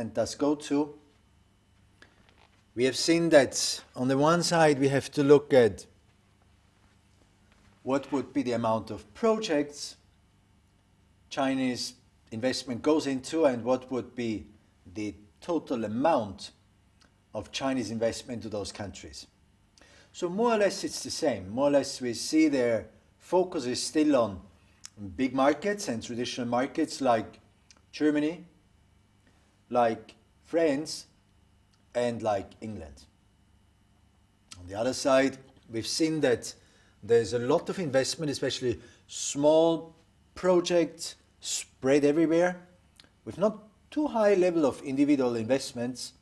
does go to, we have seen that on the one side we have to look at what would be the amount of projects Chinese investment goes into and what would be the total amount of Chinese investment to those countries. So more or less it's the same. More or less we see their focus is still on big markets and traditional markets like Germany, like France, and like England. On the other side, we've seen that there's a lot of investment, especially small projects spread everywhere, with not too high level of individual investments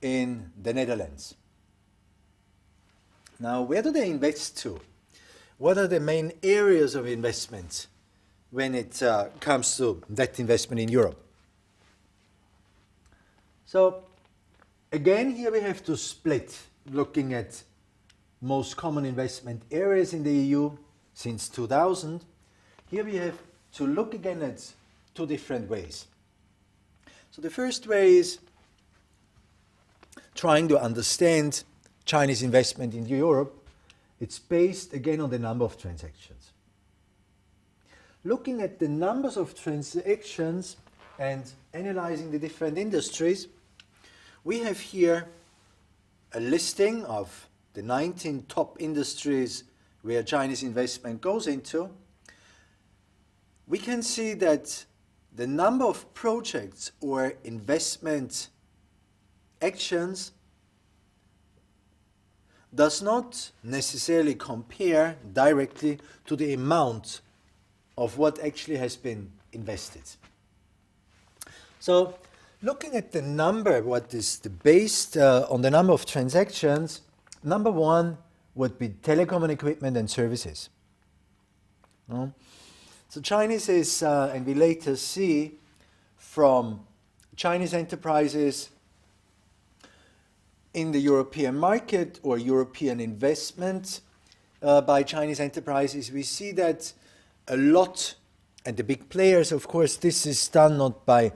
in the Netherlands. Now, where do they invest to? What are the main areas of investment when it comes to that investment in Europe? So, again, here we have to split, looking at most common investment areas in the EU since 2000. Here we have to look again at two different ways. So the first way is trying to understand Chinese investment in Europe. It's based again on the number of transactions. Looking at the numbers of transactions and analyzing the different industries, we have here a listing of the 19 top industries where Chinese investment goes into. We can see that the number of projects or investment actions does not necessarily compare directly to the amount of what actually has been invested. So, looking at the number, what is based on the number of transactions, number one would be telecom and equipment and services. So Chinese is, and we later see from Chinese enterprises in the European market or European investment by Chinese enterprises, we see that a lot, and the big players, of course, this is done not by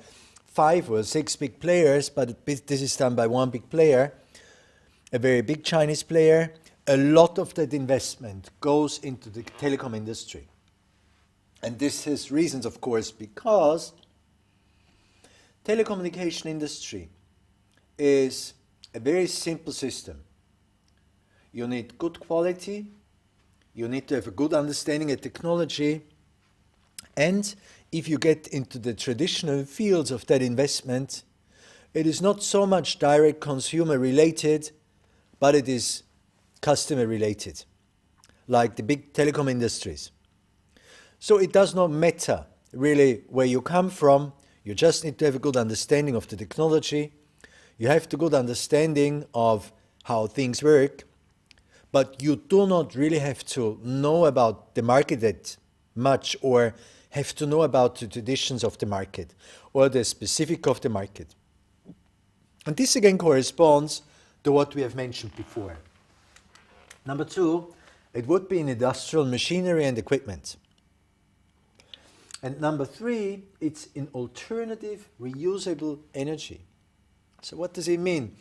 5 or 6 big players, but this is done by one big player, a very big Chinese player. A lot of that investment goes into the telecom industry. And this has reasons, of course, because telecommunication industry is a very simple system. You need good quality, you need to have a good understanding of technology, and if you get into the traditional fields of that investment, it is not so much direct consumer related, but it is customer related, like the big telecom industries. So it does not matter really where you come from, you just need to have a good understanding of the technology, you have a good understanding of how things work, but you do not really have to know about the market that much or have to know about the traditions of the market or the specific of the market. And this again corresponds to what we have mentioned before. Number two, it would be in industrial machinery and equipment. And number three, it's in alternative reusable energy. So what does it mean?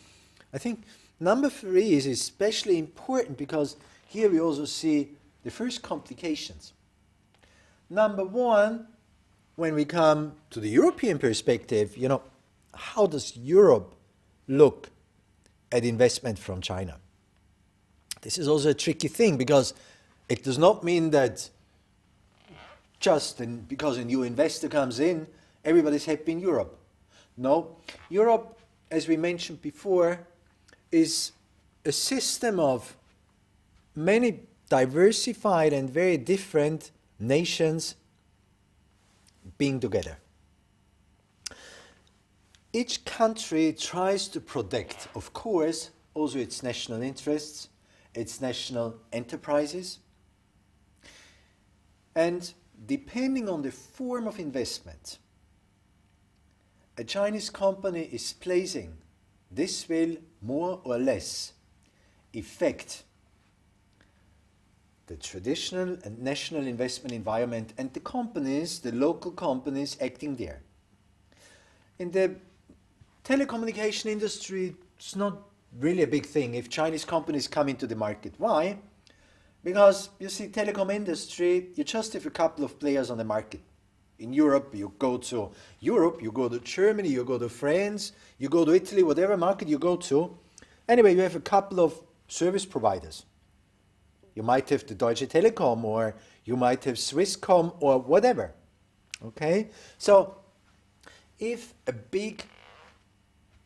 I think number three is especially important because here we also see the first complications. Number one, when we come to the European perspective, how does Europe look at investment from China? This is also a tricky thing because it does not mean that just because a new investor comes in, everybody's happy in Europe. No, Europe, as we mentioned before, is a system of many diversified and very different nations being together. Each country tries to protect, of course, also its national interests, its national enterprises, and depending on the form of investment a Chinese company is placing, this will more or less affect the traditional and national investment environment and the companies, the local companies acting there. In the telecommunication industry is not really a big thing if Chinese companies come into the market. Why? Because you see, telecom industry, you just have a couple of players on the market. In Europe, you go to Germany, you go to France, you go to Italy, whatever market you go to. Anyway, you have a couple of service providers. You might have the Deutsche Telekom, or you might have Swisscom, or whatever. Okay? So, if a big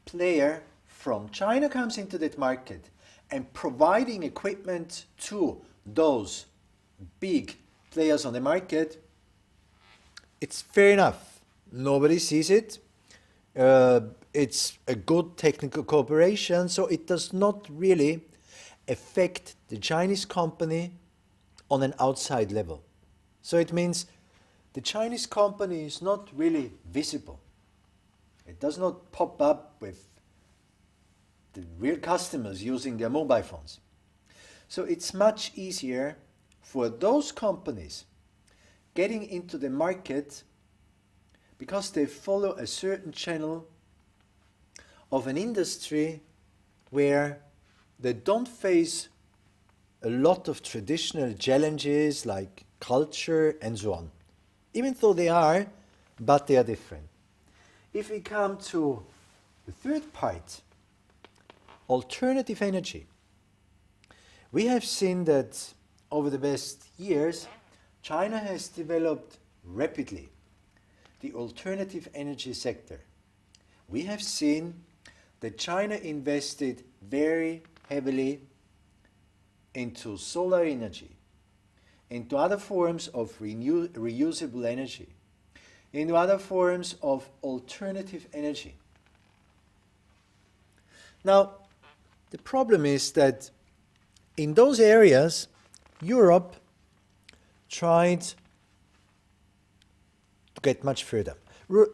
player from China comes into that market and providing equipment to those big players on the market, it's fair enough. Nobody sees it. It's a good technical cooperation, so it does not really affect the Chinese company on an outside level. So it means the Chinese company is not really visible. It does not pop up with the real customers using their mobile phones. So it's much easier for those companies getting into the market because they follow a certain channel of an industry where they don't face a lot of traditional challenges like culture and so on. Even though they are, but they are different. If we come to the third part, alternative energy. We have seen that over the past years, China has developed rapidly the alternative energy sector. We have seen that China invested very heavily into solar energy, into other forms of reusable energy, into other forms of alternative energy. Now, the problem is that in those areas, Europe tried to get much further.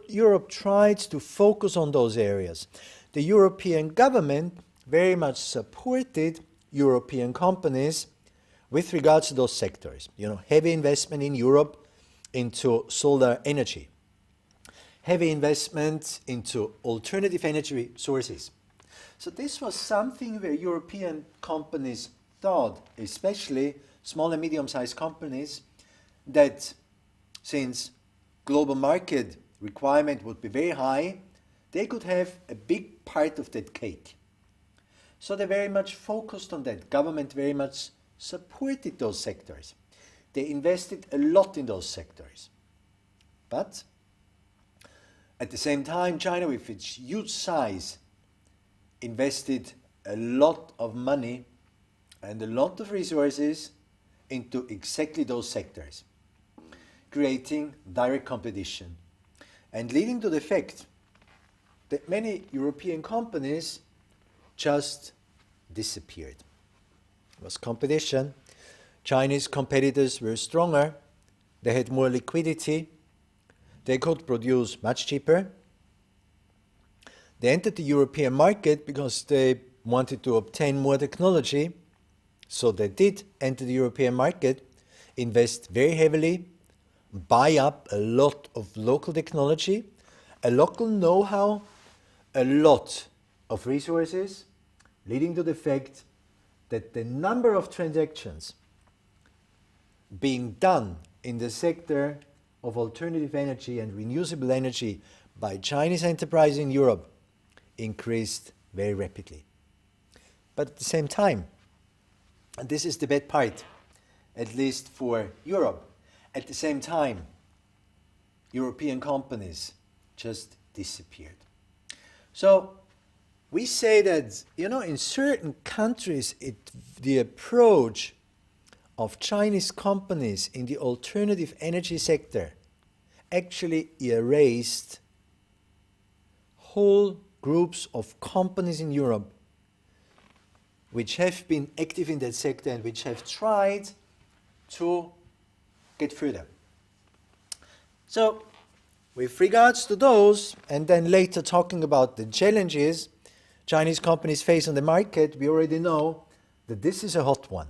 Europe tried to focus on those areas. The European government very much supported European companies with regards to those sectors. You know, heavy investment in Europe into solar energy, heavy investment into alternative energy sources. So this was something where European companies thought, especially small and medium-sized companies, that since global market requirement would be very high, they could have a big part of that cake. So they very much focused on that. Government very much supported those sectors. They invested a lot in those sectors. But at the same time, China, with its huge size, invested a lot of money and a lot of resources into exactly those sectors, creating direct competition and leading to the fact that many European companies just disappeared. It was competition. Chinese competitors were stronger. They had more liquidity. They could produce much cheaper. They entered the European market because they wanted to obtain more technology. So they did enter the European market, invest very heavily, buy up a lot of local technology, a local know-how, a lot of resources, leading to the fact that the number of transactions being done in the sector of alternative energy and renewable energy by Chinese enterprises in Europe increased very rapidly. But at the same time, and this is the bad part, at least for Europe, at the same time, European companies just disappeared. So we say that, you know, in certain countries, the approach of Chinese companies in the alternative energy sector actually erased whole groups of companies in Europe which have been active in that sector and which have tried to get further. So, with regards to those, and then later talking about the challenges Chinese companies face on the market, we already know that this is a hot one.